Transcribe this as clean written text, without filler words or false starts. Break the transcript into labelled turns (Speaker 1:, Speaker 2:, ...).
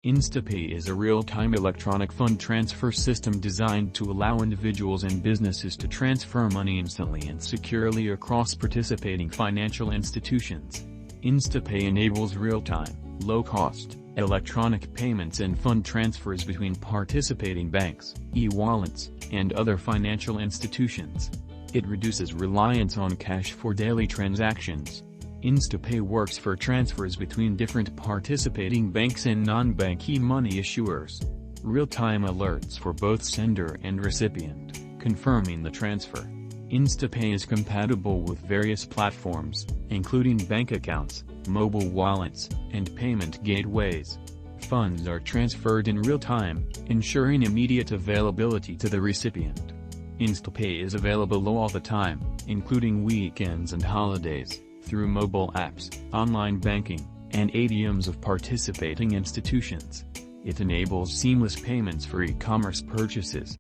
Speaker 1: InstaPay is a real-time electronic fund transfer system designed to allow individuals and businesses to transfer money instantly and securely across participating financial institutions. InstaPay enables real-time, low-cost, electronic payments and fund transfers between participating banks, e-wallets, and other financial institutions. It reduces reliance on cash for daily transactions. InstaPay works for transfers between different participating banks and non-bank e-money issuers. Real-time alerts for both sender and recipient, confirming the transfer. InstaPay is compatible with various platforms, including bank accounts, mobile wallets, and payment gateways. Funds are transferred in real time, ensuring immediate availability to the recipient. InstaPay is available all the time, including weekends and holidays, through mobile apps, online banking, and ATMs of participating institutions. It enables seamless payments for e-commerce purchases,